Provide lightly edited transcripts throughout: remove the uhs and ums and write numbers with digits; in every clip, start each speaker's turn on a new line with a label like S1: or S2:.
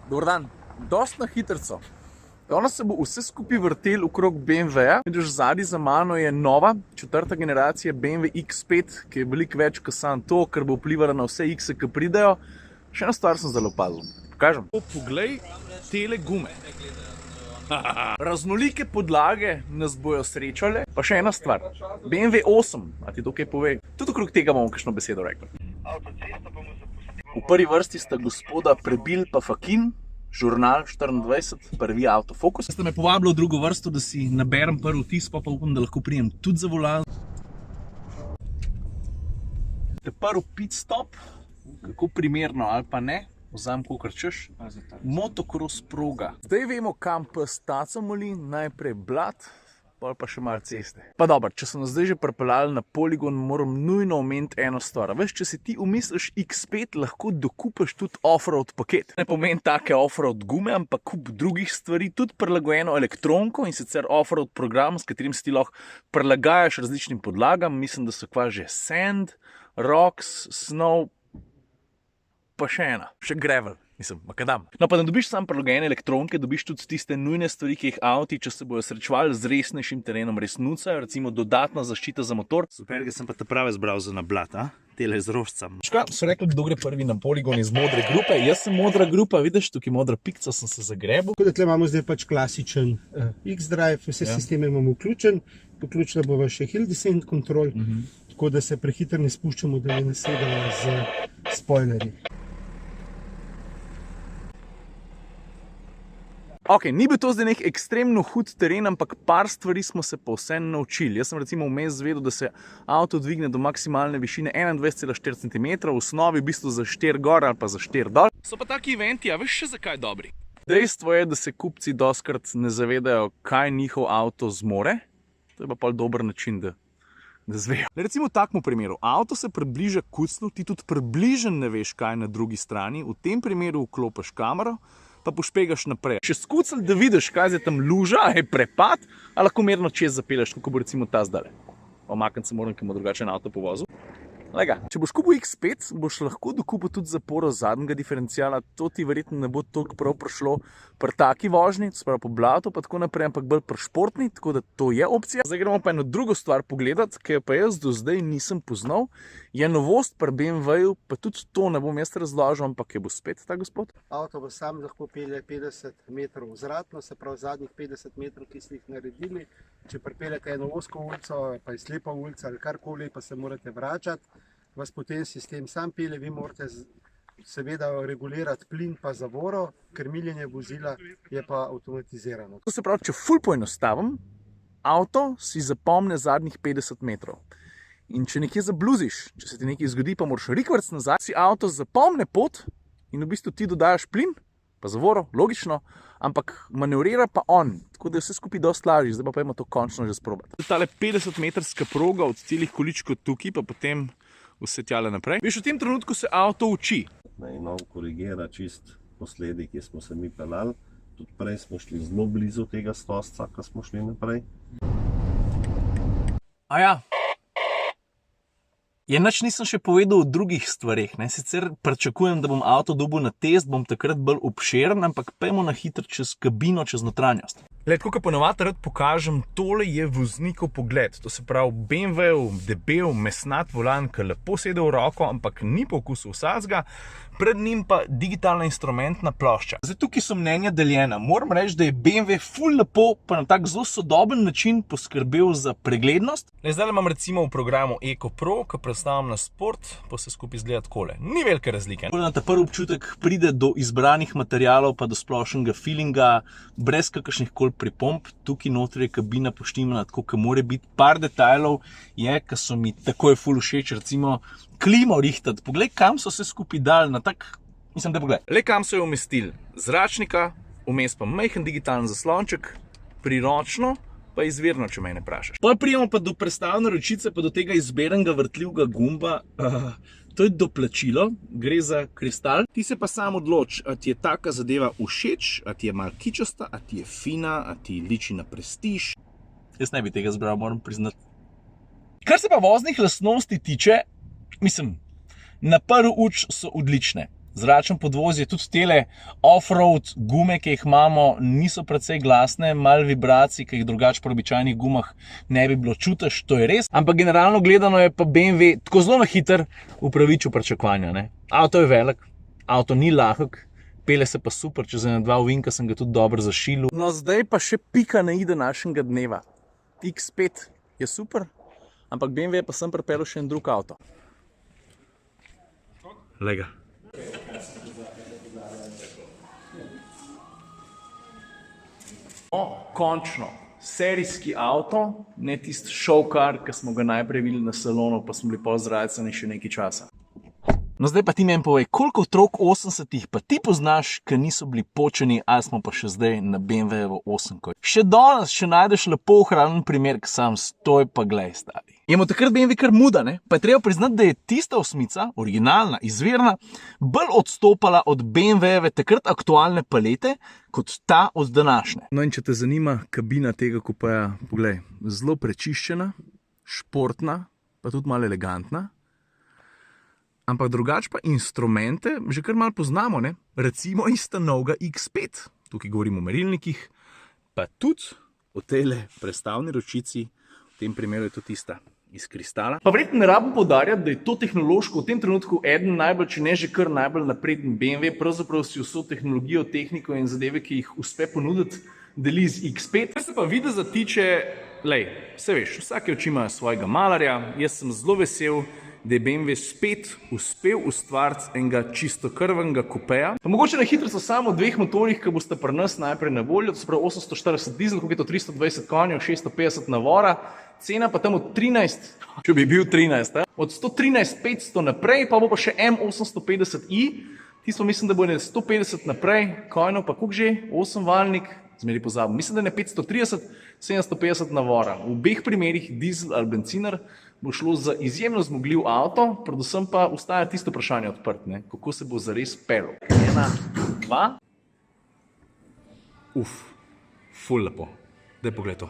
S1: Dobar dan, dost na hitrco. Danes se bo vse skupaj vrtel okrog BMW-ja. Vidiš, zadnji za mano je nova, 4. generacija BMW X5, ki je veliko več kot samo to, ker bo vplivala na vse X-e, ki pridejo. Še eno stvar sem zelo opazil. Pokažem. Poglej tele gume. Raznolike podlage nas bojo srečale. Pa še ena stvar. BMW 8, a ti to kaj pove? Tudi okrog tega bomo kakšno besedo rekli. V prvi vrsti sta gospoda Prebil pa Fakin, Žurnal 24, prvi autofokus. Ste me povabili v drugo vrsto, da si naberem prvi vtis, pa upam, da lahko prijem tudi za volan. Te prvi pit stop, kako primerno ali pa ne, vzam kakor češ, motocross proga. Zdaj vemo, kam pes taco moli, najprej blat, pa še malo ceste. Pa dobro, če so nas zdaj že pripeljali na poligon, moram nujno omeniti eno stvar. Veš, če si ti umisliš X5, lahko dokupiš tudi off-road paket. Ne pomeni take off-road gume, ampak kup drugih stvari, tudi prilagojeno elektronko in sicer off-road program, s katerim si ti lahko prilagajaš različnim podlagam. Mislim, da so kva že sand, rocks, snow, pa še ena, še gravel. Mislim, makadam. No, pa da dobiš sam prilagojene elektronke, dobiš tudi tiste nujne stvari, ki jih avti, če se bojo srečevali z resnejšim terenom, res nucajo, recimo dodatna zaščita za motor. Super, da sem pa te prave zbral za na blat, a? Tele z rožcem. Ška, so rekli, kdo gre prvi na poligon iz modre grupe. Jaz sem modra grupa, vidiš, tukaj modra pikca, sem se zagrebil.
S2: Tako da tle imamo zdaj pač klasičen X-Drive, vse sisteme imamo vključen, vključila bova še Hill Descent Control, tako da se prehitro ne spuščamo, da ne nasedajo z spoilerji.
S1: Ok, ni bil to zdaj nek ekstremno hud teren, ampak par stvari smo se pa vseeno naučili. Jaz sem recimo vmes zvedel, da se avto dvigne do maksimalne višine 21,4 cm, v osnovi v bistvu za 4 gor ali pa za 4 dol. So pa taki eventi, a veš še zakaj dobri? Dejstvo je, da se kupci doskrat ne zavedajo, kaj njihov avto zmore. To je pa pol dober način, da zvejo. Recimo v takmu primeru, avto se približa kucnu, ti tudi približen ne veš, kaj je na drugi strani, v tem primeru vklopiš kamero, pa pošpegaš naprej. Če skucali, da vidiš, kaj je tam luža, je prepad, ali lahko mirno čez zapelješ, kako bo recimo ta zdale. Omakniti se moram, ker ima drugačen avto po vozu. Lega, če boš kupil X5, boš lahko dokupil tudi zaporo zadnjega diferencijala. To ti verjetno ne bo toliko prav prišlo pri taki vožnji, to spravi po blatu, pa tako naprej, ampak bolj pri športni, tako da to je opcija. Zdaj gremo pa eno drugo stvar pogledati, ki jo pa jaz do zdaj nisem poznal. Je novost pri BMW-ju, pa tudi to ne bom jaz razložil, ampak je bo spet ta gospod.
S2: Avto bo sam lahko pelje 50 metrov vzratno, se pravi zadnjih 50 metrov, ki ste jih naredili. Če pripeljete eno ozko ulico, pa je slepa ulica ali karkoli, pa se morate vračati, vas potem sistem sam pelje, vi morate seveda regulirati plin pa zavoro, ker miljenje vozila je pa avtomatizirano.
S1: To se pravi, če ful poenostavim, avto si zapomne zadnjih 50 metrov. In če nekje zabluziš, če se ti nekaj zgodi, pa moraš rikvrc nazaj, si avto zapomne pot in v bistvu ti dodajaš plin, pa zavoro, logično, ampak manevrira pa on, tako da je vse skupaj dosti lažje, zdaj pa pojmo to končno že sprobati. Tale 50-metrska proga od celih količkov tukaj, pa potem vse tjale naprej. Veš, v tem trenutku se avto uči.
S3: Nov korigira čist posledi, ki smo se mi pelali. Tudi prej smo šli zelo blizu tega stosca, ko smo šli naprej.
S1: Aja. Ja, nič nisem še povedal o drugih stvareh. Sicer pričakujem, da bom avto dobil na test, bom takrat bolj obširen, ampak pejmo na hitro čez kabino, čez notranjost. Tako kot ponovadi rad pokažem, tole je voznikov pogled. To se pravi BMW-ov debel, mesnat volan, ki lepo sede v roko, ampak ni po okusu vsadzga. Pred njim pa digitalna instrumentna plošča. Zdaj tukaj so mnenja deljena. Moram reči, da je BMW ful lepo, pa na tak zelo sodoben način poskrbel za preglednost. Zdaj imam recimo v programu Eco Pro, ki predstavljam na sport, pa se skupaj izgleda takole. Ni velike razlike. Na ta prvi občutek pride do izbranih materialov, pa do splošnega feelinga, brez kakršnih koli pripomb. Tukaj notri je kabina poštimana, tako kot mora biti. Par detajlov je, ki so mi takoj ful všeč, recimo klimo rihtati. Poglej, kam so se skupaj dali na tak, mislim, da poglej. Le kam so jo umestili zračnika, vmes pa majhen digitalen zaslonček, priročno, pa izvirno, če me ne vprašaš. Potem prijemo pa do prestavne ročice, pa do tega izberenega vrtljivega gumba. To je doplačilo, gre za kristal. Ti se pa sam odloč, a ti je taka zadeva všeč, a ti je malo kičasta, a ti je fina, a ti liči na prestiž. Jaz ne bi tega zbral, moram priznati. Kar se pa voznih lastnosti tiče, mislim, na prvi uč so odlične. Zračen podvoz je tudi tele off-road gume, ki jih imamo, niso precej glasne, malo vibracij, ki jih drugače pri običajnih gumah ne bi bilo čutiš, to je res. Ampak generalno gledano je pa BMW tako zelo na hiter upravičil pričakovanja, ne. Avto je velik, avto ni lahek, pele se pa super, čez 1-2 ovinka sem ga tudi dobro zašilil. No, zdaj pa še pika na i današnjega dneva. X5 je super, ampak BMW pa sem pripeljal še en drug avto. Lega. No, končno, serijski avto, ne tisti showcar, ki smo ga najprej videli na salonu, pa smo bili pozrajcani še nekaj časa. No, zdaj pa ti meni povej, koliko otrok 80-ih pa ti poznaš, ki niso bili počeni, ali smo pa še zdaj na BMW-jevo 8-ko. Še danes še najdeš lepo ohranjen primer, ki sam stoj pa glej, stari. Je mu takrat BMW kar muda, ne? Pa je treba priznati, da je tista osmica, originalna, izvirna, bolj odstopala od BMW-jeve takrat aktualne palete, kot ta od današnje. No in če te zanima kabina tega kupeja, poglej, zelo prečiščena, športna, pa tudi malo elegantna. Ampak drugače pa instrumente že kar malo poznamo, ne? Recimo iz novega X5, tukaj govorimo o merilnikih, pa tudi o tejle prestavni ročici, v tem primeru je to tista iz kristala. Pa verjetno ne rabim poudarjati, da je to tehnološko v tem trenutku eden najbolj, če ne že kar najbolj napreden BMW, pravzaprav si vso tehnologijo, tehniko in zadeve, ki jih uspe ponuditi, deli z X5. Kar se pa videza tiče, lej, vse veš, vsake oči ima svojega malarja, jaz sem zelo vesel, da je BMW spet uspel ustvariti enega čistokrvnega kupeja. Pa mogoče na hitro so samo dveh motorjih, ki boste pri nas najprej na voljo, to se pravi 840 dizel, koliko je to 320 konjev, 650 navora, cena pa tam od 13, če bi bil 13, od 113 500 naprej, pa bo pa še M850i, tisto mislim, da bo ne 150 naprej, konjev pa koliko že, 8-valnik, zmeri pozabim, mislim, da ne 530, 750 navora. V obeh primerih dizel ali benciner bo šlo za izjemno zmogljiv avto, predvsem pa ostaja tisto vprašanje odprt, ne? Kako se bo zares pelil. 1, 2. Ful lepo. Daj pogled to.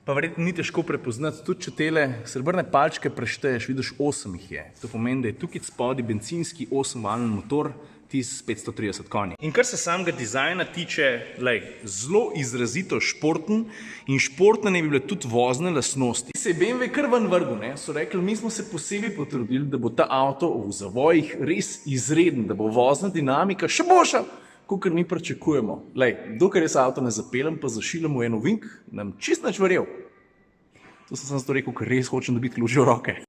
S1: Pa verjetno ni težko prepoznati, tudi če tele srebrne palčke prešteješ, vidiš 8 jih je. To pomeni, da je tukaj spodaj bencinski 8-valni motor, tis 530 konji. In kar se samega dizajna tiče, lej, zelo izrazito športen in športne ne bi bile tudi vozne lastnosti. Se je BMW kar ven vrgel, ne? So rekli, mi smo se posebej potrudili, da bo ta avto v zavojih res izreden, da bo vozna dinamika še boljša, kakor mi pričakujemo. Lej, dokler jaz avto ne zapeljem, pa zašiljem v en ovink, nam čist nič verjel. To sem zato rekel, ker res hočem dobiti lužjo roke.